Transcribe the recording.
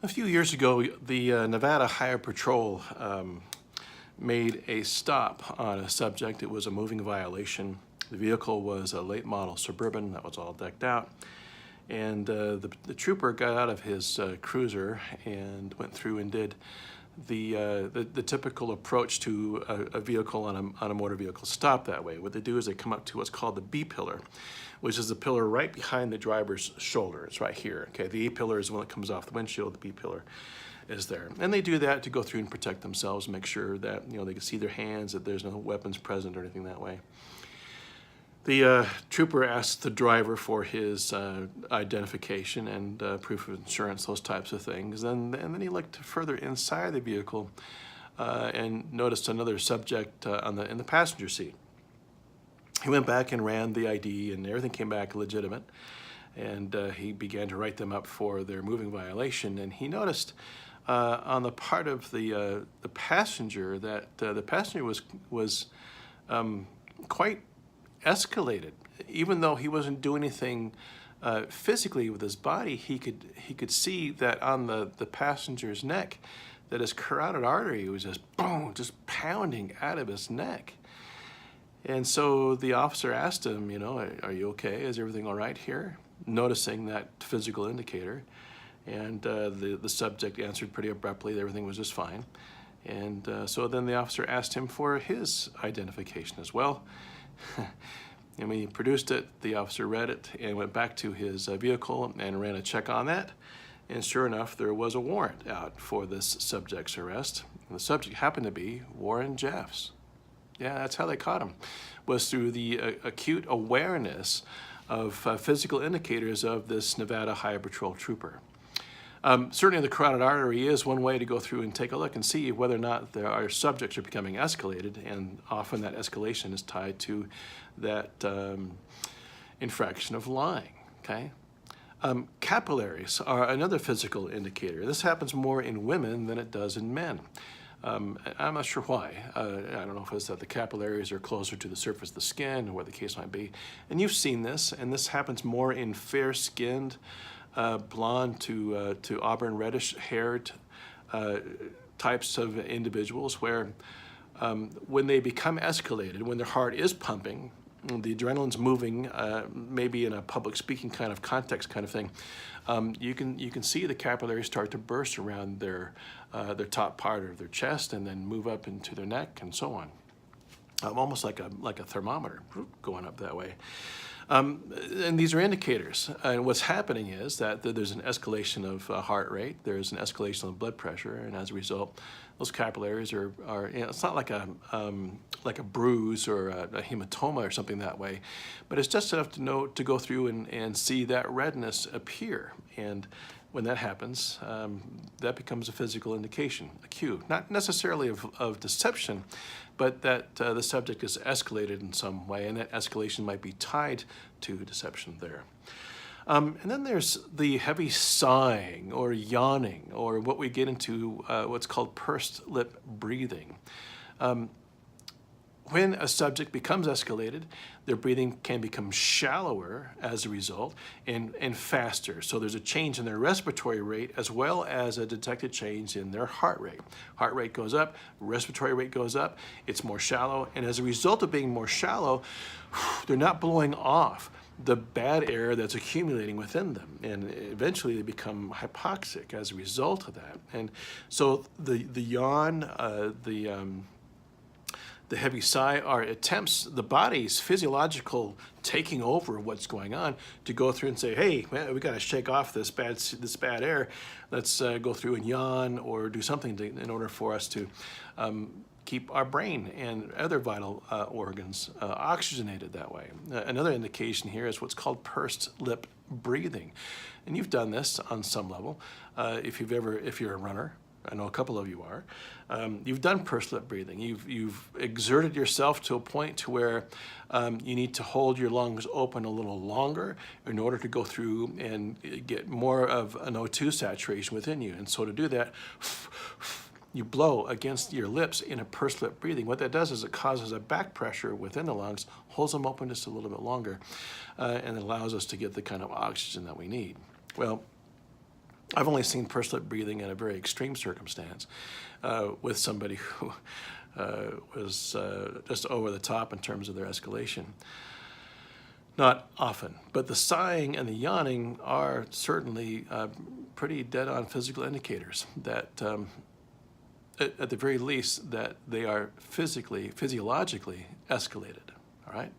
A few years ago, the Nevada Highway Patrol made a stop on a subject. It was a moving violation. The vehicle was a late model Suburban that was all decked out. And the trooper got out of his cruiser and went through and did the typical approach to a vehicle on a motor vehicle stop that way. What they do is they come up to what's called the B pillar, which is the pillar right behind the driver's shoulder. It's right here. Okay, the A pillar is when it comes off the windshield. The B pillar is there, and they do that to go through and protect themselves, make sure that they can see their hands, that there's no weapons present or anything that way. The trooper asked the driver for his identification and proof of insurance, those types of things. And then he looked further inside the vehicle and noticed another subject in the passenger seat. He went back and ran the ID, and everything came back legitimate. And he began to write them up for their moving violation. And he noticed on the part of the passenger that the passenger was quite escalated. Even though he wasn't doing anything physically with his body, he could see that on the passenger's neck, that his carotid artery was just boom, just pounding out of his neck. And so the officer asked him, are you okay? Is everything all right here? Noticing that physical indicator. And the subject answered pretty abruptly that everything was just fine. And so then the officer asked him for his identification as well. And when he produced it, the officer read it and went back to his vehicle and ran a check on that. And sure enough, there was a warrant out for this subject's arrest. And the subject happened to be Warren Jeffs. Yeah, that's how they caught him, was through the acute awareness of physical indicators of this Nevada Highway Patrol trooper. Certainly the carotid artery is one way to go through and take a look and see whether or not our subjects are becoming escalated, and often that escalation is tied to that infraction of lying, okay? Capillaries are another physical indicator. This happens more in women than it does in men. I'm not sure why. I don't know if it's that the capillaries are closer to the surface of the skin or what the case might be. And you've seen this, and this happens more in fair-skinned, blonde to auburn reddish-haired types of individuals where when they become escalated, when their heart is pumping, the adrenaline's moving, maybe in a public speaking kind of context kind of thing, you can see the capillaries start to burst around their top part of their chest and then move up into their neck and so on. Almost like a thermometer going up that way. And these are indicators. And what's happening is that there's an escalation of heart rate, there's an escalation of blood pressure, and as a result, those capillaries are it's not like a bruise or a hematoma or something that way, but it's just enough to go through and see that redness appear. And when that happens, that becomes a physical indication, a cue, not necessarily of deception, but that the subject is escalated in some way, and that escalation might be tied to deception there. And then there's the heavy sighing or yawning, or what we get into what's called pursed lip breathing. When a subject becomes escalated, their breathing can become shallower as a result and faster. So there's a change in their respiratory rate as well as a detected change in their heart rate. Heart rate goes up, respiratory rate goes up, it's more shallow, and as a result of being more shallow, they're not blowing off the bad air that's accumulating within them, and eventually they become hypoxic as a result of that. And so the yawn, the heavy sigh are attempts, the body's physiological taking over what's going on to go through and say, hey, man, we got to shake off this bad air. Let's go through and yawn or do something in order for us to keep our brain and other vital organs oxygenated that way. Another indication here is what's called pursed lip breathing. And you've done this on some level. If you're a runner, I know a couple of you are. You've done pursed lip breathing. You've exerted yourself to a point to where you need to hold your lungs open a little longer in order to go through and get more of an O2 saturation within you. And so to do that, you blow against your lips in a pursed lip breathing. What that does is it causes a back pressure within the lungs, holds them open just a little bit longer, and it allows us to get the kind of oxygen that we need. Well, I've only seen pursed lip breathing in a very extreme circumstance with somebody who was just over the top in terms of their escalation. Not often, but the sighing and the yawning are certainly pretty dead-on physical indicators that, at the very least, that they are physiologically escalated, all right?